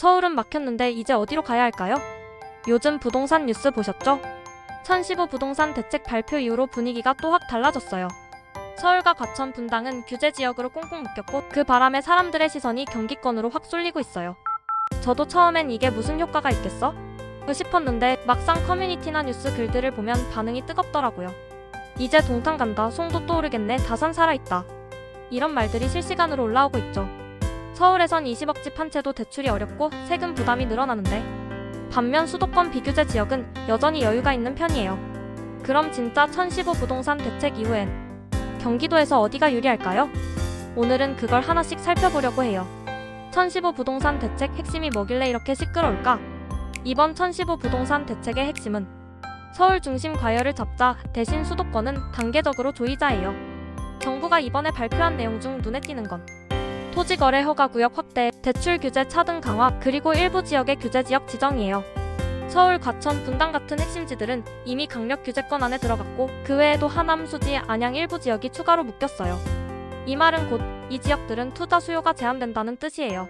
서울은 막혔는데 이제 어디로 가야 할까요? 요즘 부동산 뉴스 보셨죠? 1015 부동산 대책 발표 이후로 분위기가 또 확 달라졌어요. 서울과 과천, 분당은 규제 지역으로 꽁꽁 묶였고 그 바람에 사람들의 시선이 경기권으로 확 쏠리고 있어요. 저도 처음엔 이게 무슨 효과가 있겠어? 싶었는데 막상 커뮤니티나 뉴스 글들을 보면 반응이 뜨겁더라고요. 이제 동탄 간다, 송도 또 오르겠네, 다산 살아있다. 이런 말들이 실시간으로 올라오고 있죠. 서울에선 20억 집 한 채도 대출이 어렵고 세금 부담이 늘어나는데 반면 수도권 비규제 지역은 여전히 여유가 있는 편이에요. 그럼 진짜 1015 부동산 대책 이후엔 경기도에서 어디가 유리할까요? 오늘은 그걸 하나씩 살펴보려고 해요. 1015 부동산 대책 핵심이 뭐길래 이렇게 시끄러울까? 이번 1015 부동산 대책의 핵심은 서울 중심 과열을 잡자, 대신 수도권은 단계적으로 조이자예요. 정부가 이번에 발표한 내용 중 눈에 띄는 건 토지거래 허가구역 확대, 대출 규제 차등 강화, 그리고 일부 지역의 규제 지역 지정이에요. 서울, 과천, 분당 같은 핵심지들은 이미 강력 규제권 안에 들어갔고 그 외에도 하남, 수지, 안양 일부 지역이 추가로 묶였어요. 이 말은 곧 이 지역들은 투자 수요가 제한된다는 뜻이에요.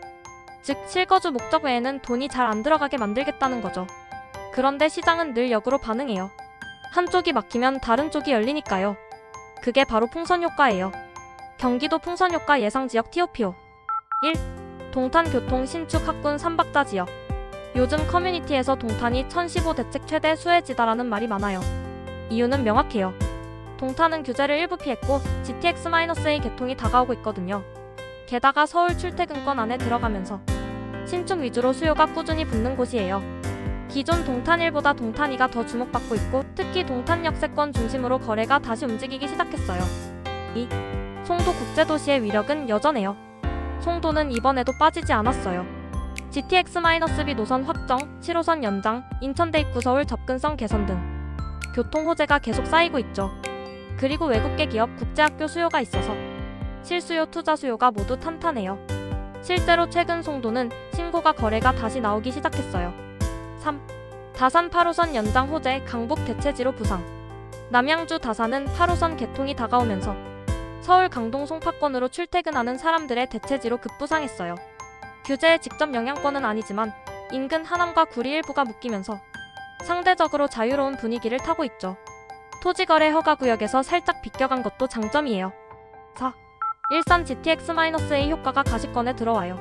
즉 실거주 목적 외에는 돈이 잘 안 들어가게 만들겠다는 거죠. 그런데 시장은 늘 역으로 반응해요. 한쪽이 막히면 다른 쪽이 열리니까요. 그게 바로 풍선 효과예요. 경기도 풍선 효과 예상 지역 TOPO 1. 동탄 교통 신축 학군 3박자 지역. 요즘 커뮤니티에서 동탄이 1015 대책 최대 수혜지다라는 말이 많아요. 이유는 명확해요. 동탄은 규제를 일부 피했고 GTX-A 개통이 다가오고 있거든요. 게다가 서울 출퇴근권 안에 들어가면서 신축 위주로 수요가 꾸준히 붙는 곳이에요. 기존 동탄 1보다 동탄 2가 더 주목받고 있고 특히 동탄 역세권 중심으로 거래가 다시 움직이기 시작했어요. 2. 송도 국제도시의 위력은 여전해요. 송도는 이번에도 빠지지 않았어요. GTX-B 노선 확정, 7호선 연장, 인천대 입구 서울 접근성 개선 등 교통 호재가 계속 쌓이고 있죠. 그리고 외국계 기업, 국제학교 수요가 있어서 실수요, 투자 수요가 모두 탄탄해요. 실제로 최근 송도는 신고가 거래가 다시 나오기 시작했어요. 3. 다산 8호선 연장 호재, 강북 대체지로 부상. 남양주 다산은 8호선 개통이 다가오면서 서울 강동 송파권으로 출퇴근하는 사람들의 대체지로 급부상했어요. 규제의 직접 영향권은 아니지만 인근 하남과 구리 일부가 묶이면서 상대적으로 자유로운 분위기를 타고 있죠. 토지거래 허가구역에서 살짝 비껴간 것도 장점이에요. 4. 일산 GTX-A 효과가 가시권에 들어와요.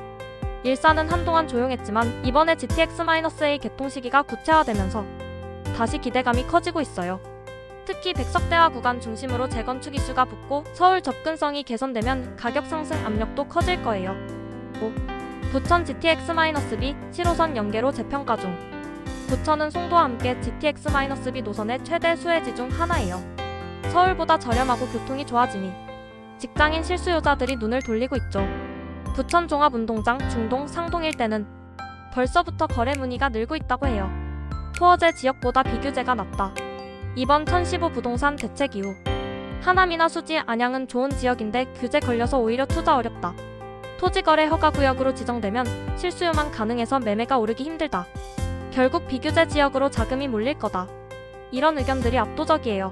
일산은 한동안 조용했지만 이번에 GTX-A 개통 시기가 구체화되면서 다시 기대감이 커지고 있어요. 특히 백석대화 구간 중심으로 재건축 이슈가 붙고 서울 접근성이 개선되면 가격 상승 압력도 커질 거예요. 5. 부천 GTX-B 7호선 연계로 재평가 중. 부천은 송도와 함께 GTX-B 노선의 최대 수혜지 중 하나예요. 서울보다 저렴하고 교통이 좋아지니 직장인 실수요자들이 눈을 돌리고 있죠. 부천 종합운동장, 중동, 상동 일대는 벌써부터 거래 문의가 늘고 있다고 해요. 토어제 지역보다 비규제가 낮다. 이번 1015 부동산 대책 이후 하남이나 수지, 안양은 좋은 지역인데 규제 걸려서 오히려 투자 어렵다. 토지거래 허가구역으로 지정되면 실수요만 가능해서 매매가 오르기 힘들다. 결국 비규제 지역으로 자금이 몰릴 거다. 이런 의견들이 압도적이에요.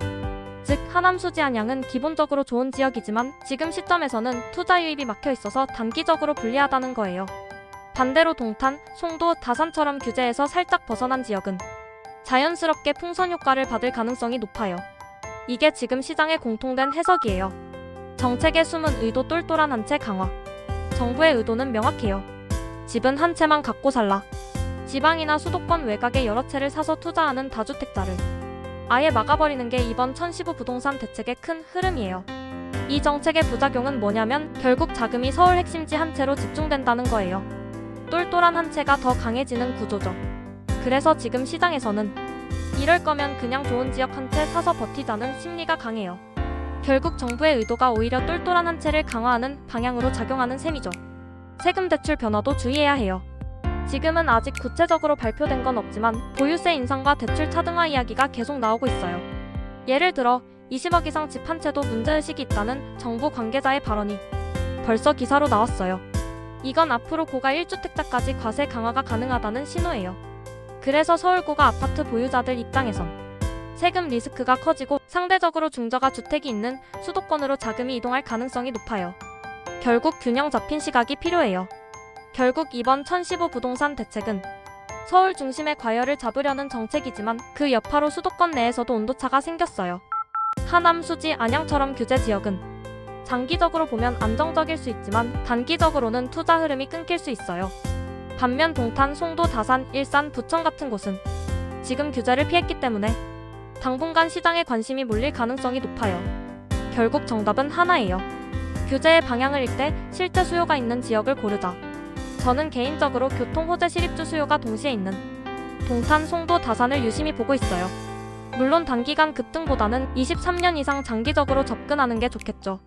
즉 하남, 수지, 안양은 기본적으로 좋은 지역이지만 지금 시점에서는 투자 유입이 막혀 있어서 단기적으로 불리하다는 거예요. 반대로 동탄, 송도, 다산처럼 규제에서 살짝 벗어난 지역은 자연스럽게 풍선 효과를 받을 가능성이 높아요. 이게 지금 시장의 공통된 해석이에요. 정책의 숨은 의도 똘똘한 한 채 강화. 정부의 의도는 명확해요. 집은 한 채만 갖고 살라. 지방이나 수도권 외곽에 여러 채를 사서 투자하는 다주택자를 아예 막아버리는 게 이번 1015 부동산 대책의 큰 흐름이에요. 이 정책의 부작용은 뭐냐면 결국 자금이 서울 핵심지 한 채로 집중된다는 거예요. 똘똘한 한 채가 더 강해지는 구조죠. 그래서 지금 시장에서는 이럴 거면 그냥 좋은 지역 한 채 사서 버티자는 심리가 강해요. 결국 정부의 의도가 오히려 똘똘한 한 채를 강화하는 방향으로 작용하는 셈이죠. 세금 대출 변화도 주의해야 해요. 지금은 아직 구체적으로 발표된 건 없지만 보유세 인상과 대출 차등화 이야기가 계속 나오고 있어요. 예를 들어 20억 이상 집 한 채도 문제의식이 있다는 정부 관계자의 발언이 벌써 기사로 나왔어요. 이건 앞으로 고가 1주택자까지 과세 강화가 가능하다는 신호예요. 그래서 서울 고가 아파트 보유자들 입장에선 세금 리스크가 커지고 상대적으로 중저가 주택이 있는 수도권으로 자금이 이동할 가능성이 높아요. 결국 균형 잡힌 시각이 필요해요. 결국 이번 1015 부동산 대책은 서울 중심의 과열을 잡으려는 정책이지만 그 여파로 수도권 내에서도 온도차가 생겼어요. 하남, 수지, 안양처럼 규제 지역은 장기적으로 보면 안정적일 수 있지만 단기적으로는 투자 흐름이 끊길 수 있어요. 반면 동탄, 송도, 다산, 일산, 부천 같은 곳은 지금 규제를 피했기 때문에 당분간 시장에 관심이 몰릴 가능성이 높아요. 결국 정답은 하나예요. 규제의 방향을 읽 때 실제 수요가 있는 지역을 고르자. 저는 개인적으로 교통 호재 실입주 수요가 동시에 있는 동탄, 송도, 다산을 유심히 보고 있어요. 물론 단기간 급등보다는 23년 이상 장기적으로 접근하는 게 좋겠죠.